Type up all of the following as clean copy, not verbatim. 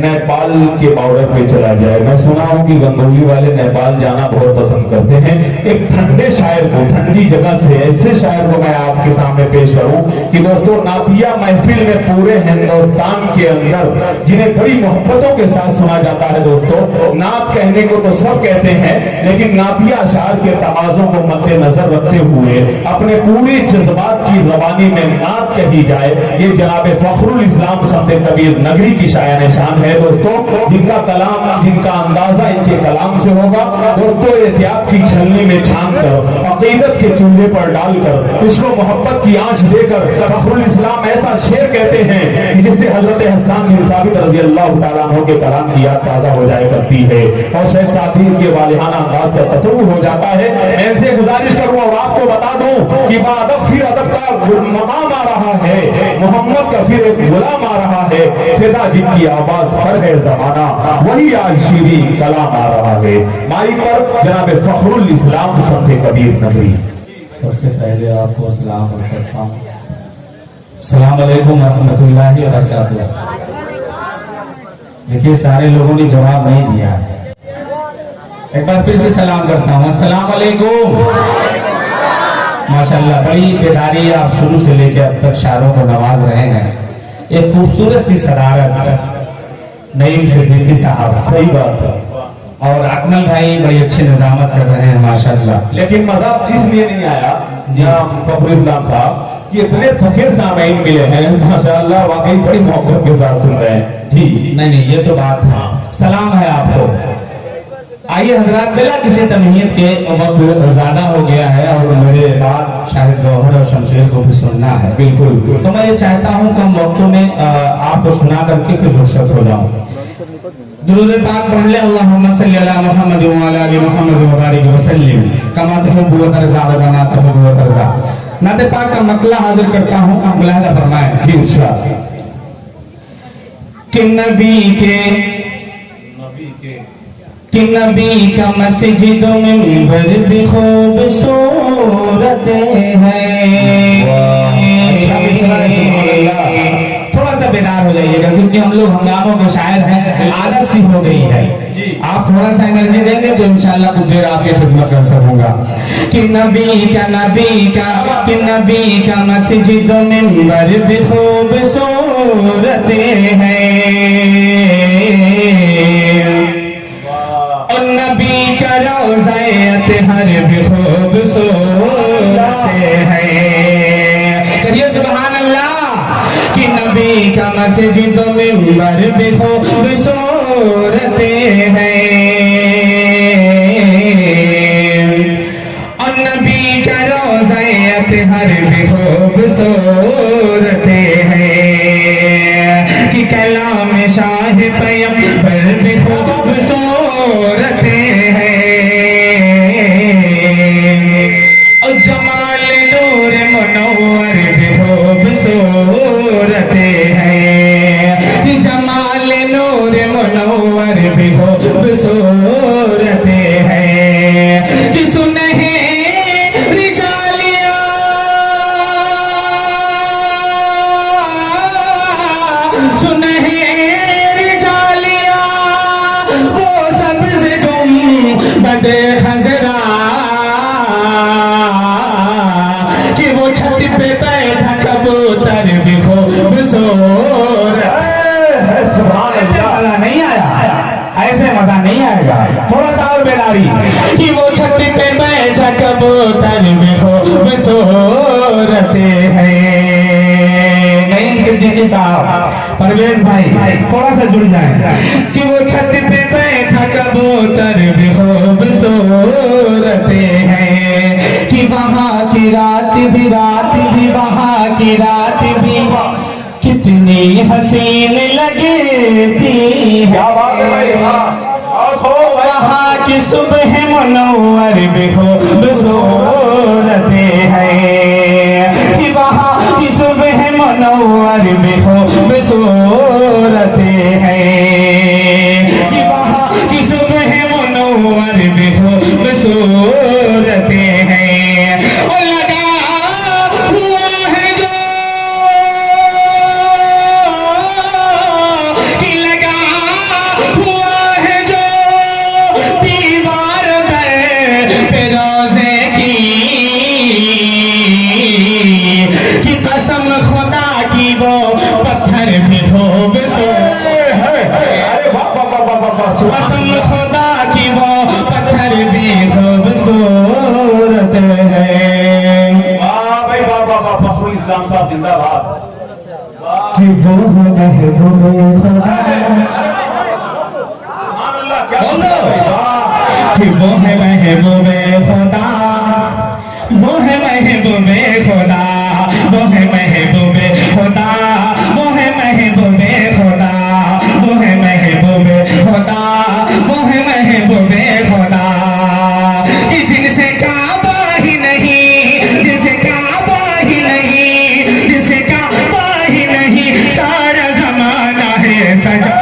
नेपाल के बॉर्डर पे चला जाए। मैं सुना हूँ कि गंगोली वाले नेपाल जाना बहुत पसंद करते हैं। एक ठंडे शायर को, ठंडी जगह से ऐसे शायर को मैं आपके सामने पेश करूं कि दोस्तों, नातिया महफिल में पूरे हिंदुस्तान के अंदर जिन्हें बड़ी मोहब्बतों के साथ सुना जाता है। दोस्तों, नात कहने को तो सब कहते हैं, लेकिन नातिया अशार के तकाज़ों को मद्देनजर रखते हुए अपने पूरे जज्बात की रवानी में नात कही जाए, ये जनाब फखरुल इस्लाम संत कबीर नगरी की शायान शान है। दोस्तों, जिनका कलाम, जिनका अंदाजा इनके कलाम से होगा। दोस्तों, एहतियात की छलनी में छान कर, अकीदत के चूल्हे पर डालकर, इसको मोहब्बत की आंच देकर फखरुल इस्लाम ऐसा शेर कहते हैं कि जिससे हजरत हसन बिन साबित रज़ी अल्लाह तआला अन्हु के कलाम की याद ताजा हो जाया करती है और शेख सादी के वालिहाना अंदाज का तसव्वुर हो जाता है। मैं इनसे गुजारिश करूं और आपको बता दूं कि बादब फिर अदब का मकाम आ रहा है, मोहम्मद का फिर एक गुलाम आ रहा है, फिदा जिनकी आवाज पर है जमाना, वही आज शीरी कलाम आ रहा है। माइक पर जनाब फखरुल इस्लाम संत कबीर नगरी। सबसे पहले आपको सलाम करता हूँ। अस्सलाम वालेकुम रहमतुल्लाहि व बरकातुहू। देखिए, सारे लोगों ने जवाब नहीं दिया। एक बार फिर से सलाम करता हूँ। अस्सलाम वालेकुम। माशाल्लाह, बड़ी बेदारी आप शुरू से लेकर अब तक शायरों को नवाज रहे हैं। एक खूबसूरत सी सदारत नईम सिद्दीकी साहब, सही बात है। और अकमल भाई बड़ी अच्छी निजामत कर रहे हैं माशाल्लाह। लेकिन मजा इसलिए नहीं आया फखरुल इस्लाम साहब कि इतने फकीर सामईन मिले हैं, माशाल्लाह, वाकई बड़ी मोहब्बत के साथ सुन रहे हैं जी। नहीं, ये तो बात है। सलाम है आपको। आइए हजरात, बिना किसी तमहीद के वक्त ज्यादा हो गया है और मेरे बाद शाहिद गौहर और शमशेर को भी सुनना है। बिल्कुल। तो मैं ये चाहता हूँ कम वक्तों में आपको सुना करके फिर रुखसत हो जाऊं। दुरूद पाक पढ़ ले, अल्लाहुम्मा सल्ली अला मुहम्मद व अला आलि मुहम्मद व बारिक व सल्लिम कमा तुहिब्बु व तर्ज़ा व कमा तुहिब्बु व तर्ज़ा। नाते पाक का मकला हाजिर करता हूँ, मुलाहिज़ा फरमाएं जी इंशाअल्लाह। कि नबी का मस्जिद में मिंबर भी खूबसूरत है। थोड़ा सा बेदार हो जाइएगा क्योंकि हम लोग हंगामों के शायर हैं, आदत सी हो गई है। आप थोड़ा सा एनर्जी देंगे तो इंशाअल्लाह कुछ देर आपकी खिदमत कर सकूंगा। कि नबी का मस्जिद में मिंबर भी खूबसूरत है और नबी का रोज़ा अतहर भी खूबसूरत है। कहिए सुभान अल्लाह। कि नबी का मस्जिद में मिंबर भी खूबसूरत है और नबी का रोज़ा अतहर भी खूबसूरत है। कि कलाम शाह पैगंबर भी खूबसूरत है और जमाल नूर मुनव्वर भी खूबसूरत है। कि जमाल नूर मुनव्वर भी खूबसूरत है। कि सुनहरी जालियां वो सब्ज़ गुंबद खज़रा, कि वो छत पे बैठा कबूतर भी खूबसूरत है। सुभान अल्लाह। मजा नहीं आया? ऐसे मजा नहीं आएगा, थोड़ा सा और बेदारी। कि वो छत पे बैठा कबूतर भी खूबसूरत है। नईम सिद्दीकी साहब, परवेज भाई थोड़ा सा जुड़ जाए। कि वो छत पे बैठा कबूतर भी खूबसूरत है। कि वहाँ की रात भी वहाँ की रात भी कितनी हसीन लगती है। वहाँ की सुबह मुनव्वर भी खूबसूरत है। कि वहाँ की सुबह मुनव्वर भी खूबसूरत है। कि वहाँ की सुबह मुनव्वर कुंवर भी खूबसूरत है। और लगा हुआ है जो, लगा हुआ है जो दीवार पे रोजे की कसम खुदा की वो पत्थर भी खूबसूरत, कसम खुदा की वो पत्थर भी खूबसूरत है। वाह भाई वाह वाह वाह, फखरुल इस्लाम साहब जिंदाबाद। कि वो महबूबे खुदा, सुभान अल्लाह, क्या बात है भाई, वाह। कि वो है महबूबे खुदा, वो है महबूबे खुदा, वो है महबूबे खुदा, वो है महबूबे खुदा, वो है महबूबे खुदा, वो है महबूबे खुदा। कि जिनसे काबा ही नहीं, जिनसे काबा ही नहीं, जिनसे काबा ही नहीं, सारा जमाना है सजा,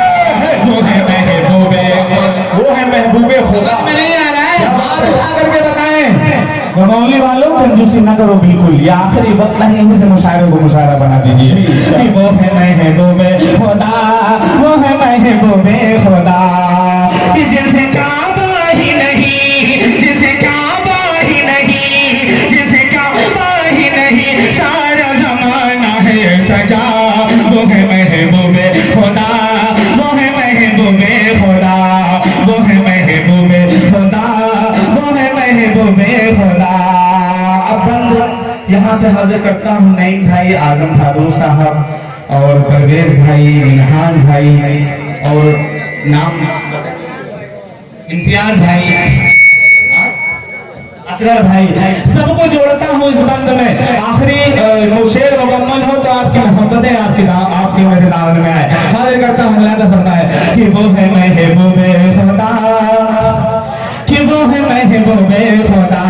वो है महबूबे, वो है महबूबे खुदा। में नहीं आ रहा है, हाथ उठा करके बताएं। गमौली वालों कंजूसी न करो बिल्कुल, ये आखिरी वक्त नहीं, यहीं से मुशायरे को मुशायरा बना दीजिए। कि वो है महबूबे खुदा, वो है महबूबे खुदा, कि जिनसे काबा ही नहीं, जिनसे काबा ही नहीं, जिनसे काबा ही नहीं, सारा जमाना है सजा, वो है महबूबे खुदा, वो है महबूबे खुदा, वो है महबूबे खुदा, वो है महबूबे खुदा। अब बंद यहाँ से हाजिर करता हूँ नईम भाई, आजम फारूक साहब और परवेज भाई, इनहान भाई और नाम इम्तियाज भाई, असगर भाई, सबको जोड़ता हूँ इस बंद में। आखिरी शेर मुकम्मल हो तो आपकी मोहब्बतें आपकी मेरे दामन में आए। हाजिर करता हूँ, मुलादा फरमाए कि वो है महबूबे खुदा, कि वो है महबूबे खुदा,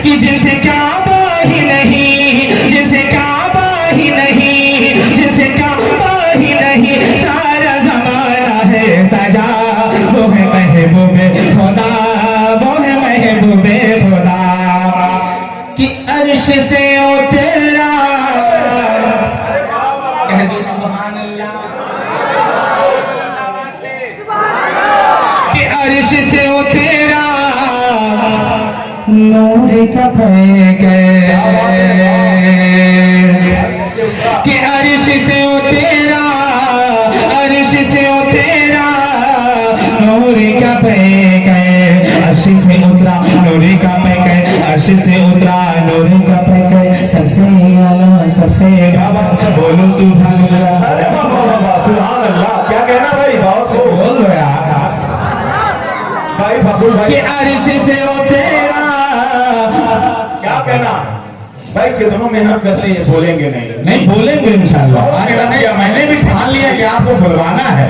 कि जिनसे काबा ही नहीं, जिनसे काबा ही नहीं, जिनसे काबा ही नहीं, सारा जमाना है सजा, वो है महबूबे खुदा, वो है महबूबे खुदा। कि अर्श से ओ तेरा, कह दो सुभान अल्लाह, कि अर्श से ओ तेरा नूर का कि अर्श से ओ तेरा, अर्श से ओ तेरा नूर का अर्श से उतरा नूर का अर्श से उतरा नूर का सबसे आला, सबसे बाबा, बोलो सुभान अल्लाह। अरे वाह वाह वाह, सुभान अल्लाह, क्या कहना भाई, बहुत खूब। बोल दो यार भाई फखरुल भाई, कि अर्श से ओ तेरा, क्या कहना भाई, कितनों मेहनत कर रही है, बोलेंगे नहीं, नहीं बोलेंगे इंशाल्लाह। मैंने भी ठान लिया कि आपको बुलवाना है।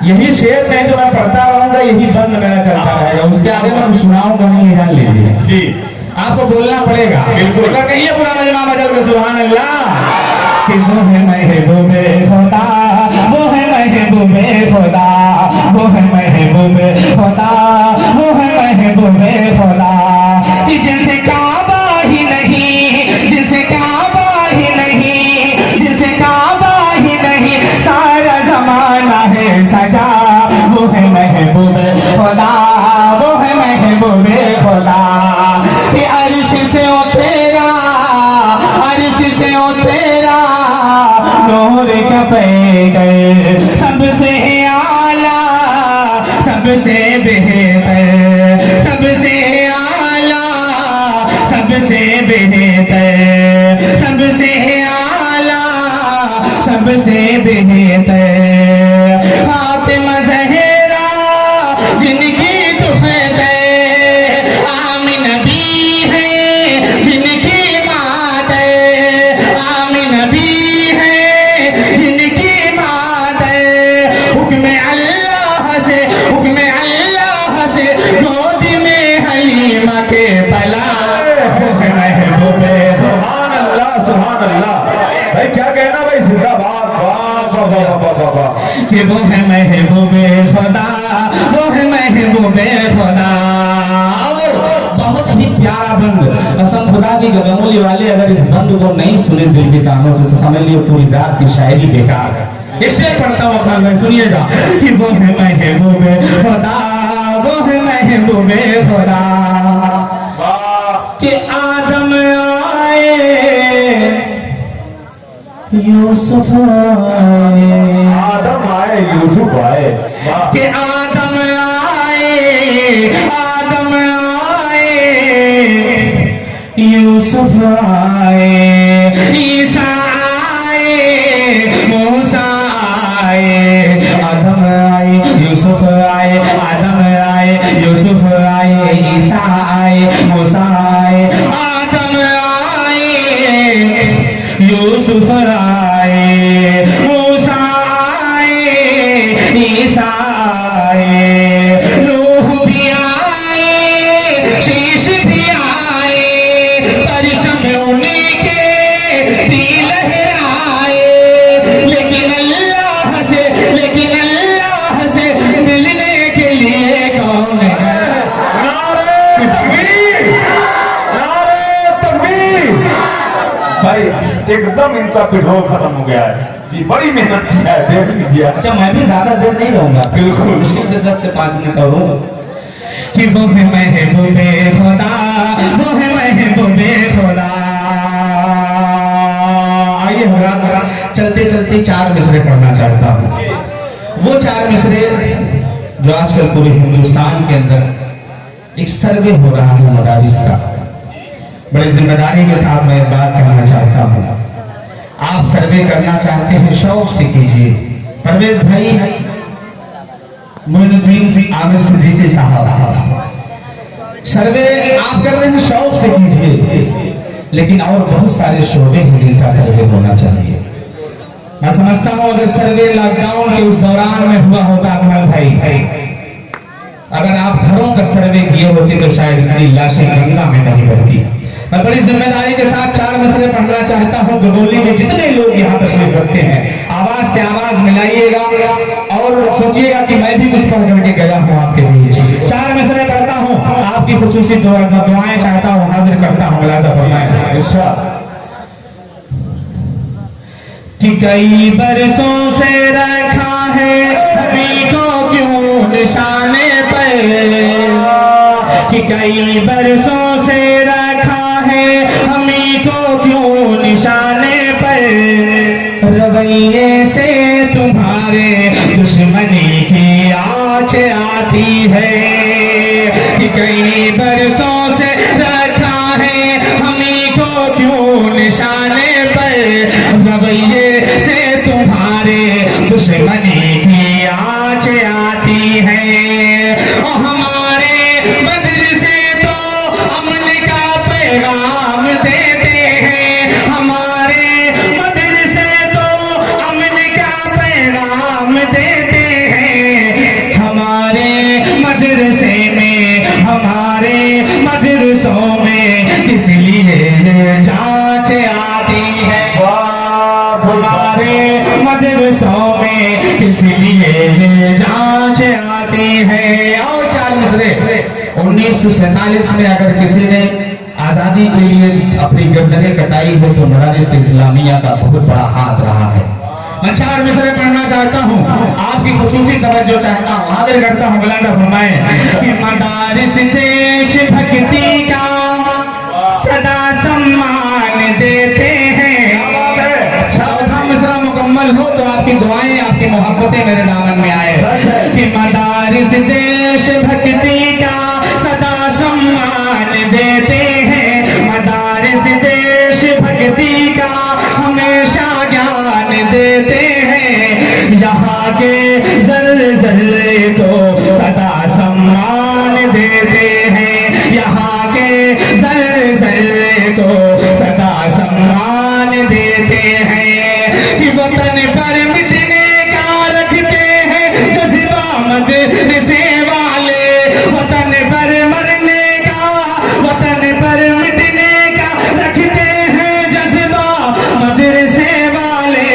यही शेर नहीं तो मैं पढ़ता रहूंगा, यही बंद मेरा चलता रहेगा, उसके आगे मैं सुनाऊंगा नहीं, ये जान लीजिए जी। आपको बोलना पड़ेगा बिल्कुल। कहिए पूरा मजमा मजल के सुभान अल्लाह। कि वो है महबूबे खुदा, वो है महबूबे खुदा, वो है महबूबे खुदा, वो है महबूबे खुदा। कि जिनसे काबा ही नहीं, जिनसे काबा ही नहीं, जिनसे काबा ही नहीं, सारा जमाना है सजा, वो है महबूबे खुदा, वो है महबूबे खुदा। कि अर्श से ओ तेरा, अर्श से ओ तेरा नूर का सबसे आला, सबसे बेहतर, सबसे आला, सबसे बेहतर, सबसे आला, सबसे बेहतर। फातिमा ज़हरा जिनकी तो आमिन भी है, जिनकी मात है, आमिन भी है, जिनकी मात है। हुक्म अल्लाह से, हुक्म अल्लाह से गोद में हलीमा के पला, वो है महबूबे। सुभान अल्लाह, सुभान अल्लाह। भाई क्या कहना भाई, जिंदाबाद, वाह वाह वाह वाह वाह वाह। कि वो है महबूबे खुदा, वो है महबूबे खुदा। और बहुत ही प्यारा बंद, कसम खुदा की गगनोली वाले अगर इस बंद को नहीं सुने दिल के कानों से तो समझ लियो पूरी रात की शायरी बेकार है। ये शेर पढ़ता हूँ अपना भाई, सुनिएगा कि वो है महबूबे खुदा, वो है महबूबे खुदा कि आदम आए यूसुफ आए, आदम आए यूसुफ आए, कि आदम आए, आदम आए यूसुफ आए, ईसा आए, मूसा आए, आदम आए यूसुफ आए, आदम आए यूसुफ आए, ईसा आए, मूसा आए, आदम आए यूसुफ आए, मूसा आए, ईसा आए, नूह भी आए, शीश भी आए, परचम उनके दी लहराए, लेकिन अल्लाह से मिलने के लिए कौन है? नारे तकबीर, नारे तकबीर। भाई एकदम इनका पेट्रोल खत्म हो गया है, ये बड़ी मेहनत की है, देख लीजिए। अच्छा मैं भी ज्यादा देर नहीं रहूंगा, बिल्कुल मुश्किल से 10 से 5 मिनट और हूँ कि वो है महबूबे खुदा, वो है महबूबे खुदा। आइए होगा चलते चलते 4 मिसरे पढ़ना चाहता हूँ। वो 4 मिसरे जो आजकल पूरे हिंदुस्तान के अंदर एक सर्वे हो रहा है मदारिस का, बड़ी जिम्मेदारी के साथ मैं बात करना चाहता हूँ। आप सर्वे करना चाहते हैं शौक से कीजिए। परवेज भाई मोइनुद्दीन सिंह आमिर सिद्दीकी साहब, सर्वे आप कर रहे हैं शौक से कीजिए, लेकिन और बहुत सारे शोबे हैं जिनका सर्वे होना चाहिए। मैं समझता हूं अगर सर्वे लॉकडाउन के उस दौरान में हुआ होता अकमल भाई, अगर आप घरों का सर्वे किए होते तो शायद इतनी लाशें गंगा में नहीं बहती। मैं बड़ी जिम्मेदारी के साथ 4 मिसरे पढ़ना चाहता हूँ। गगोली में जितने लोग यहाँ तशरीफ रखते हैं आवाज से आवाज मिलाइएगा और सोचिएगा कि मैं भी कुछ पढ़ करके गया हूँ आपके बीच। 4 मिसरे पढ़ता हूँ, आपकी खुसूसी दुआएं चाहता हूँ, हाजिर करता हूँ। मुलाजा फरमाएं कि कई बरसों से रखा है हमी को क्यों निशाने पर, कि कई बरसों से रखा है हमी को क्यों निशाने पर, रवैये से तुम्हारे दुश्मनी की आँच आती है, कि कई बरसों से रखा है हमी को क्यों निशाने पर, रवैये से तुम्हारे दुश्मनी की आँच आती है। और हमारे मदरसे तो अमन का पैगाम देते हैं, हमारे मदरसे तो अमन का पैगाम देते हैं, हमारे मदरसे में, हमारे मदरसों में किस लिए जांच आती है, हमारे मदरसों में किस लिए जांच आती है। और 4 मिसरे 1947 में अगर किसी ने आजादी के लिए अपनी गर्दनें कटाई हो तो मदारिस इस्लामिया का बहुत बड़ा हाथ रहा है। मैं 4 मिसरे पढ़ना चाहता हूँ, आपकी खुसूसी तवज्जो चाहता हूँ, हाजिर करता हूँ। मुलाजा फरमाएं कि मदारिस देश भक्ति का सदा सम्मान देते हैं। चौथा मिसरा मुकम्मल हो तो आपकी दुआएं, आपकी मोहब्बतें मेरे दामन में आए। कि मदारिस देश भक्ति का सदा सम्मान देते हैं, मदारिस देश भक्ति का हमेशा ज्ञान देते हैं, यहाँ के जर्रे जर्रे को सदा सम्मान देते हैं, यहाँ के जर्रे जर्रे को सदा सम्मान देते हैं। कि वतन पर मिटने का रखते हैं जज्बा मदरसे वाले, वतन पर मरने का, वतन पर मिटने का रखते हैं जज्बा मदरसे वाले।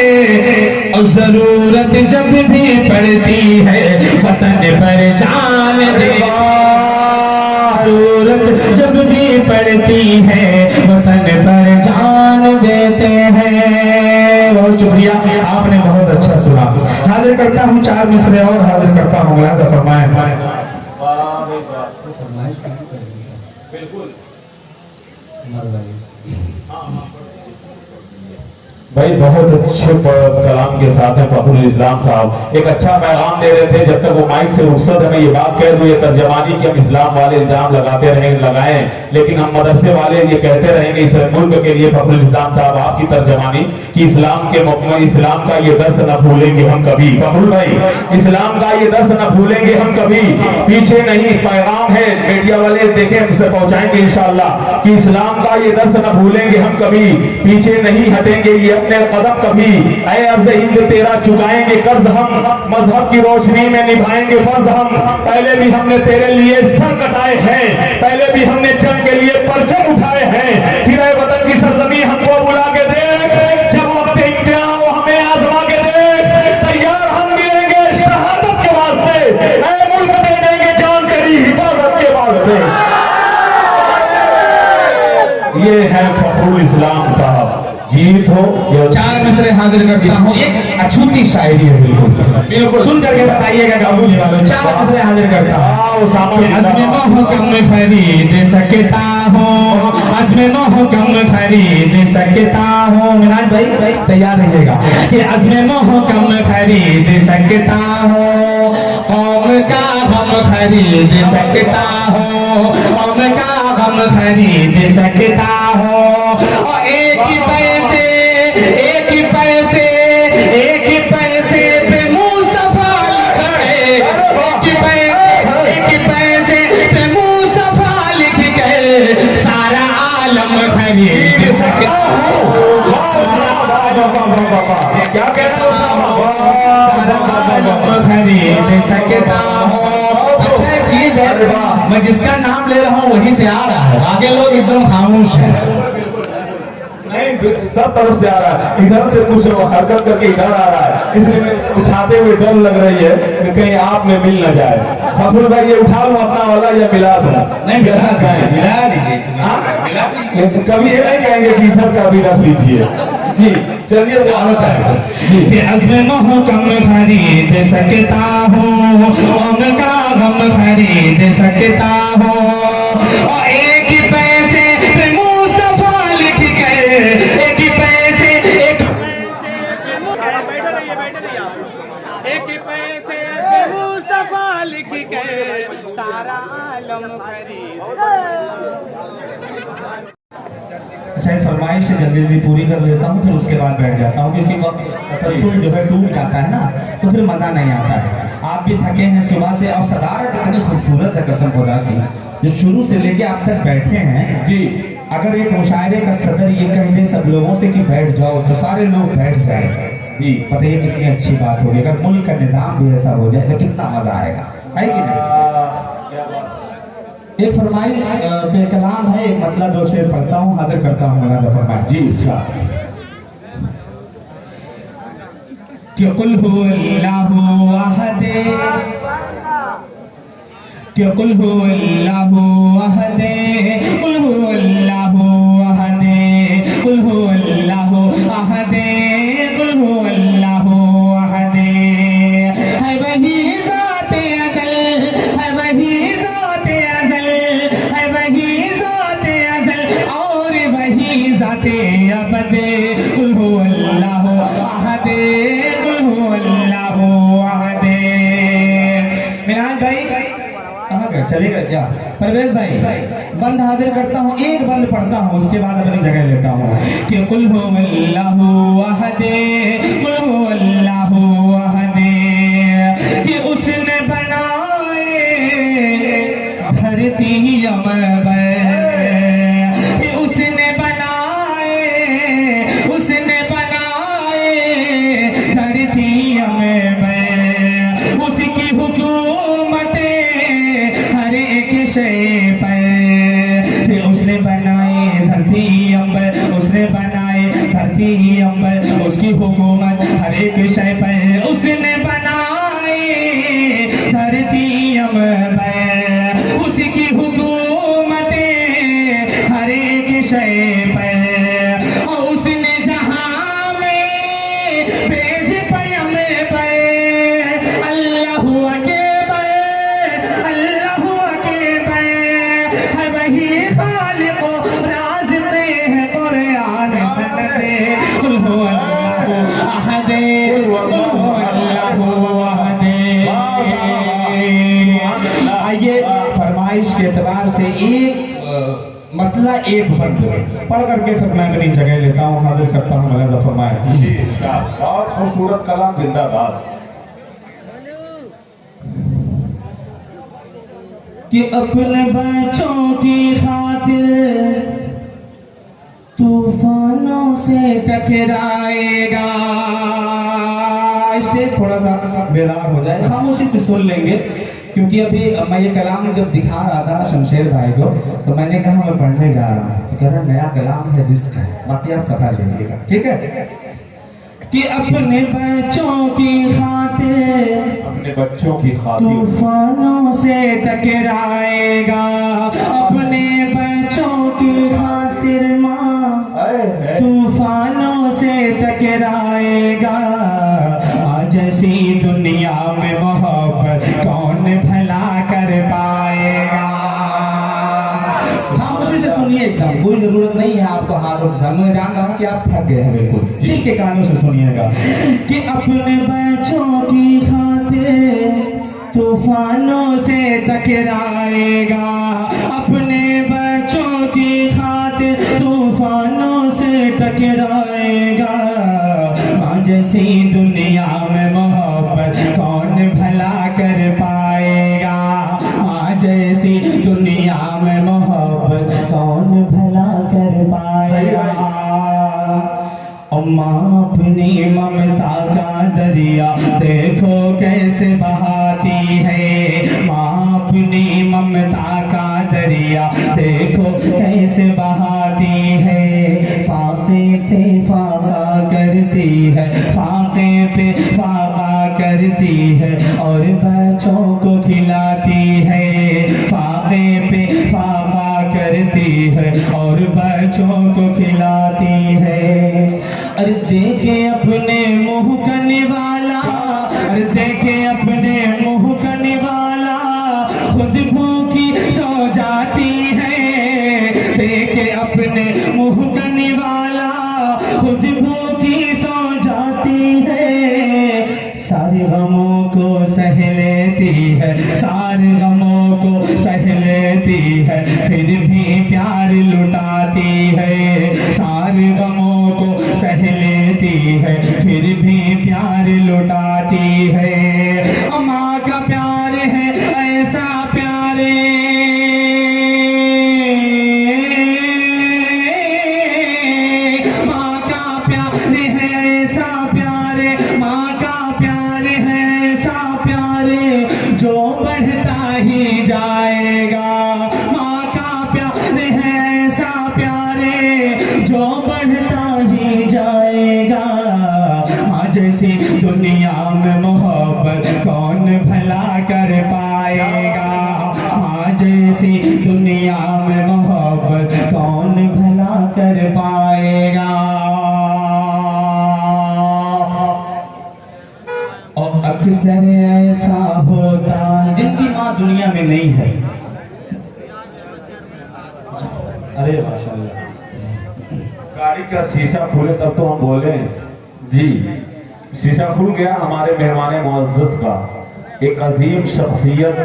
और जरूरत जब भी पड़ती है वतन पर जान देते करता हूँ 4 मिसरे और हाजिर करता हूँ। मुलाजा फरमाए। बिल्कुल भाई बहुत अच्छे कलाम के साथ है फखरुल इस्लाम साहब, एक अच्छा पैगाम दे रहे थे। जब तक वो माइक से रुखसत है मैं ये बात कह दूं, ये तर्जमानी की हम इस्लाम वाले इल्जाम लगाते रहें लगाएं, लेकिन हम मदरसे वाले ये कहते रहेंगे इस मुल्क के लिए फखरुल इस्लाम साहब आपकी तर्जमानी कि इस्लाम के इस्लाम का ये दर्स न भूलेंगे हम कभी। फखरुल भाई इस्लाम का ये दर्स न भूलेंगे हम कभी, पीछे नहीं पैगाम है मीडिया वाले देखें हमसे पहुंचाएंगे इंशाअल्लाह कि इस्लाम का ये दर्स न भूलेंगे हम कभी, पीछे नहीं हटेंगे ये अपने कदम कभी। ऐ अर्ज़ हिंद तेरा चुकाएंगे कर्ज हम, मजहब की रोशनी में निभाएंगे फर्ज हम। पहले भी हमने तेरे लिए सर कटाए हैं, पहले भी हमने जंग के लिए परचम उठाए हैं। फिर ऐ वतन की सरजमी हमको बुला के देख, जब वक्त इम्तिहान हो हमें आजमा के देख, तैयार हम मिलेंगे शहादत के वास्ते, ऐ मुल्क दे देंगे जान तेरी हिफाजत के वास्ते। ये है फखरुल इस्लाम साहब, जीत हो या 4 मिसरे हाजिर करता हूँ। एक अछूती शायरी है, बिल्कुल सुन करके बताइएगा गाँव वालों। 4 मिसरे हाजिर करता हूँ। अज़्मे मोह कम खरीद सकता हूँ, अज़्मे मोह कम खरीद सकता हूँ। मिनाज भाई तैयार रहिएगा कि अज़्मे मोह कम खरीद सकता हूँ, कौम का गम खरीद सकता हूँ, कौम का गम खरीद सकता हूँ। और एक ही पैसे पे मुस्तफा लिख गए, एक ही पैसे पे मुस्तफा लिख गए, सारा आलम खरीद सकता हूँ। क्या कहना सारा आलम खरीद सकता हूँ। अच्छा चीज है, मैं जिसका नाम ले रहा हूँ वहीं से आ रहा है, आगे लोग एकदम खामोश हैं। नहीं सब तरफ से आ रहा है, इधर से कुछ हरकत करके इधर आ रहा है, इसलिए मैं उठाते हुए डर लग रही है कि कहीं आप में मिल न जाए। फखरुल भाई ये उठा लूं अपना वाला या मिला दूं? नहीं कैसा कहें? मिला दीजिए। कभी ये नहीं कहेंगे कि इधर का भी रख लीजिए जी। चलिए वो होता है कि अज़्मे मोह कम खरीद सकता हूँ, कौम का गम खरीद सकता हूँ। और एक ही पैसे पे मुस्तफा लिख गए, एक ही पैसे एक एक पैसे पे मुस्तफा लिख के सारा आलम खरीद। अच्छा फरमाइश से जल्दी जल्दी पूरी कर लेता हूँ, फिर उसके बाद बैठ जाता हूँ, क्योंकि वक्त तसलसल जो है टूट जाता है ना, तो फिर मज़ा नहीं आता है। आप भी थके हैं सुबह से, और सदारत इतनी खूबसूरत है कसम खुदा की, जो शुरू से लेके आप तक बैठे हैं जी। अगर एक मुशायरे का सदर ये कह दे सब लोगों से कि बैठ जाओ, तो सारे लोग बैठ जाए जी। पता है कितनी अच्छी बात होगी। अगर मुल्क का निज़ाम भी ऐसा हो जाए तो कितना मज़ा आएगा, है कि नहीं? एक फरमाइश पे कलाम है, एक मतलब 2 शेर पढ़ता हूँ, हाजिर करता हूँ। मौलाना फरमाइश जी कि कुल हुवल्लाहु अहद, कि कुल हुवल्लाहु अहद, कुल हुवल्लाहु अहद, कुल हुवल्लाहु अहद, कुल हुवल्लाहु अहद। है वही ज़ाते अज़ल, है वही ज़ाते अज़ल, है वही ज़ाते अज़ल, और वही ज़ाते अबद। कुल हुवल्लाहु अहद, कुल हुवल्लाहु अहद। मिनाज भाई कहाँ गए, चले गए क्या? परवेज भाई बंद हाजिर करता हूँ, एक बंद पढ़ता हूँ, उसके बाद अपनी जगह लेता हूँ कि कुल हुवल्लाहु अहद, कुल हुवल्लाहु अहद। कि उसने बनाए धरती अमर, कि उसने बनाए धरती अमर, उसकी हुकूमत हर एक शय पर। उसने बनाए धरती अंबर, उसने बनाए धरती अंबर, उसकी हुकूमत हर एक शय पर। उसने बनाए धरती अंबर, उसकी हुकूमत हर एक शय पर। और उसने जहां में भेज पैगंबर, आइए फरमाइश के एतबार से एक मतला एक बंद पढ़ करके फिर मैं अपनी जगह लेता हूँ, हाजिर करता हूँ। मलजा फरमाए बहुत खूबसूरत कलाम, जिंदाबाद। कि अपने बच्चों की खातिर तूफानों से टकराएगा। स्टेज थोड़ा सा बेदार हो जाए, खामोशी से सुन लेंगे, क्योंकि अभी मैं ये कलाम जब दिखा रहा था शमशेर भाई को तो मैंने कहा मैं पढ़ने जा रहा हूँ, तो कह रहा नया कलाम है, रिस्क है, बाकी आप सफा लीजिएगा, ठीक है। कि अपने बच्चों की खातिर, अपने बच्चों की खातिर तूफानों से टकराएगा। अपने बच्चों की खातिर माँ तूफानों से टकराएगा। आज ऐसी दुनिया में मोहब्बत कौन भला कर पाएगा। खामोशी से सुनिए, एकदम कोई जरूरत नहीं है आपको हाथ उठाने, मैं जान रहा हूँ कि आप थक गए हैं, बिल्कुल दिल के कानों से सुनिएगा। कि अपने बच्चों की खातिर तूफानों से टकराएगा। अपने बच्चों की खातिर तूफानों से टकराएगा। आज ऐसी दुनिया में मोहब्बत कौन भला कर पाएगा। आज ऐसी दुनिया में मोहब्बत कौन भला कर पाएगा। माँ अपनी ममता का दरिया देखो कैसे बहाती है। माँ अपनी ममता का दरिया देखो कैसे बहाती है। फाके पे फाका करती है, फाके पे फाका करती है और बच्चों को खिलाती है। फाके पे फाका करती है और बच्चों को खिलाती है। अरे देखे अपने मुंह का निवाला, अरे देखे अपने मुंह का निवाला, खुद भूखी सो जाती है। देखे अपने मुंह का निवाला, खुद भूखी सो जाती है। सारे गमों को सह लेती है, सारे गमों को सह लेती है, फिर भी प्यार लुटाती है। सारे गमों को सह लेती है, फिर भी प्यार लुटाती है। माँ का प्यार है ऐसा प्यारे, माँ का प्यार है ऐसा प्यारे, माँ का प्यार है ऐसा प्यारे जो बढ़ता ही जाएगा। माँ का प्यार है ऐसा प्यारे जो बढ़ता ही जाएगा। आज ऐसी दुनिया में मोहब्बत कौन भला कर पाएगा। आज ऐसी दुनिया में मोहब्बत कौन भला कर पाएगा। और अक्सर ऐसा होता है जिनकी माँ दुनिया में नहीं है। अरे माशाल्लाह, गाड़ी का शीशा खुले तब तो हम बोले जी। शीशा खुल गया हमारे मेहमान मुअज़्ज़ज़ का, एक अजीम शख्सियत।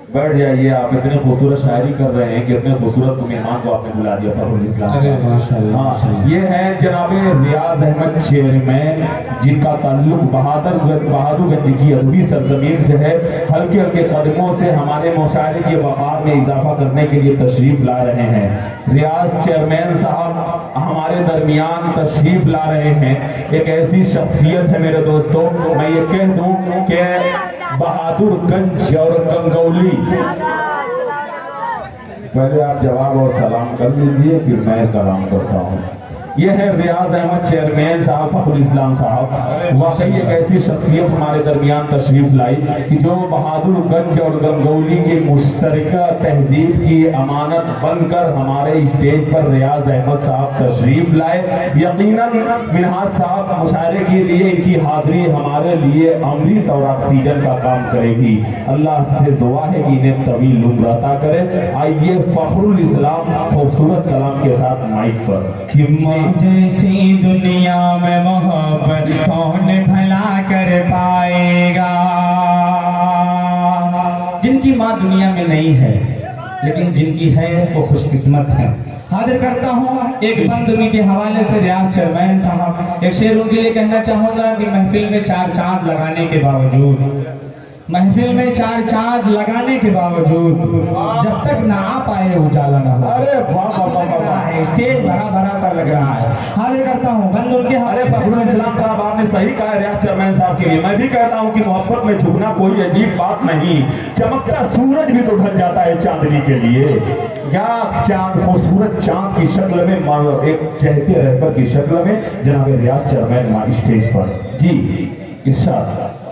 बैठ जाइए, आप इतने खूबसूरत शायरी कर रहे हैं कि इतने खूबसूरत मेहमान को आपने बुला दिया फखरुल इस्लाम। अरे माशाल्लाह। हाँ, ये है जनाबे रियाज अहमद चेयरमैन, जिनका ताल्लुक बहादुरगंज की अदबी सरजमीन से है। हल्के हल्के कदमों से हमारे मुशायरे के वक़ार में इजाफा करने के लिए तशरीफ ला रहे हैं। रियाज चेयरमैन साहब हमारे दरमियान तशरीफ ला रहे हैं। एक ऐसी शख्सियत है मेरे दोस्तों, मैं ये कह दूं कि बहादुरगंज और गंगौली, पहले आप जवाब और सलाम कर लीजिए फिर मैं कलाम करता हूँ। ये है रियाज अहमद चेयरमैन साहब, फखरुल इस्लाम साहब। वाकई एक ऐसी शख्सियत हमारे दरमियान तशरीफ लाई कि जो बहादुरगंज और गंगौली की मुश्तरका तहजीब की अमानत बनकर हमारे स्टेज पर रियाज अहमद साहब तशरीफ लाए। यकीनन मिनहाज साहब मुशायरे के लिए इनकी हाजिरी हमारे लिए अमृत और ऑक्सीजन का काम करेगी। अल्लाह से दुआ है कि इन्हें तवील उम्र अता करे। आइए फखरुल इस्लाम खूबसूरत कलाम के साथ माइक पर। जैसी दुनिया में मोहब्बत कौन भला कर पाएगा। जिनकी माँ दुनिया में नहीं है, लेकिन जिनकी है वो खुशकिस्मत है। हाजिर करता हूँ एक बंद उन्हीं के हवाले से रियाज चरमैन साहब। एक शेर उनके लिए कहना चाहूंगा कि महफिल में 4 चांद लगाने के बावजूद, महफिल में 4 चांद लगाने के बावजूद जब तक ना आ पाए उजाला ना हो। अरे वाह वाह वाह, स्टेज भरा भरा सा लग रहा है। हाजिर करता हूँ बंद उनके अरे हवाले फखरुल इस्लाम साहब, आपने सही कहा है रियाज चेयरमैन साहब के लिए। मैं भी कहता हूँ कि मोहब्बत में झुकना कोई अजीब बात नहीं। चमकता सूरज भी तो ढल जाता है चांदनी के लिए। या चांद, खूबसूरत चांद की शक्ल में, एक चहते रहबर की शक्ल में जनाब रियाज चेयरमैन स्टेज पर। जी इरशाद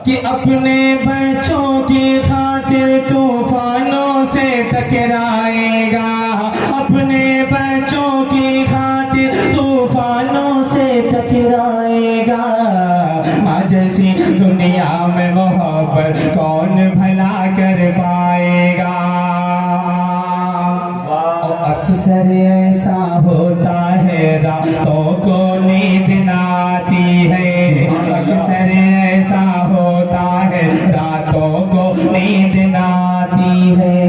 कि अपने बच्चों की खातिर तूफानों से टकराएगा, अपने बच्चों की खातिर तूफानों से टकराएगा। माँ जैसी दुनिया में मोहब्बत कौन भला कर पाएगा। और अक्सर ऐसा होता है रातों को नींद न आती है, अक्सर ऐसा होता है रातों को नींद न आती है।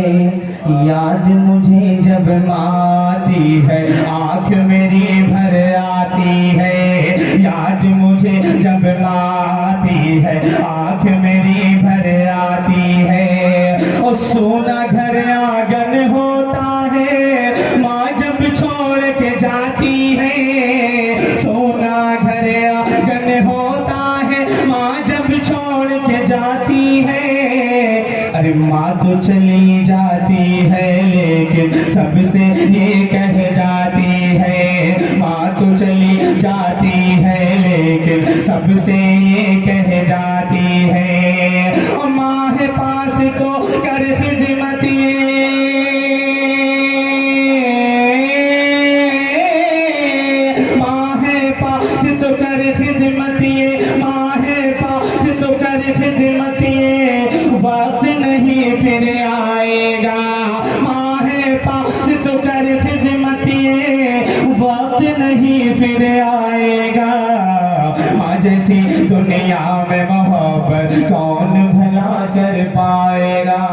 याद मुझे जब आती है आँख मेरी भर आती है, याद मुझे जब आती है आँख मेरी भर आती है। और सोना घर आंगन होता है माँ जब छोड़ के जाती है, सोना घर आंगन होता है माँ जब छोड़ के जाती है। अरे माँ तो चली जाती है लेकिन सबसे ये कह जाती है, माँ तो चली जाती है लेकिन सबसे ये कह जाती है। और माँ है पास तो कर खिदमत माँ है पास तो कर खिदमत, माँ है पास तो कर खिदमत, वक्त नहीं फिर आएगा। माँ है पास तो कर खिदमत, वक्त नहीं फिर आएगा। माँ जैसी दुनिया में मोहब्बत कौन भला कर पाएगा।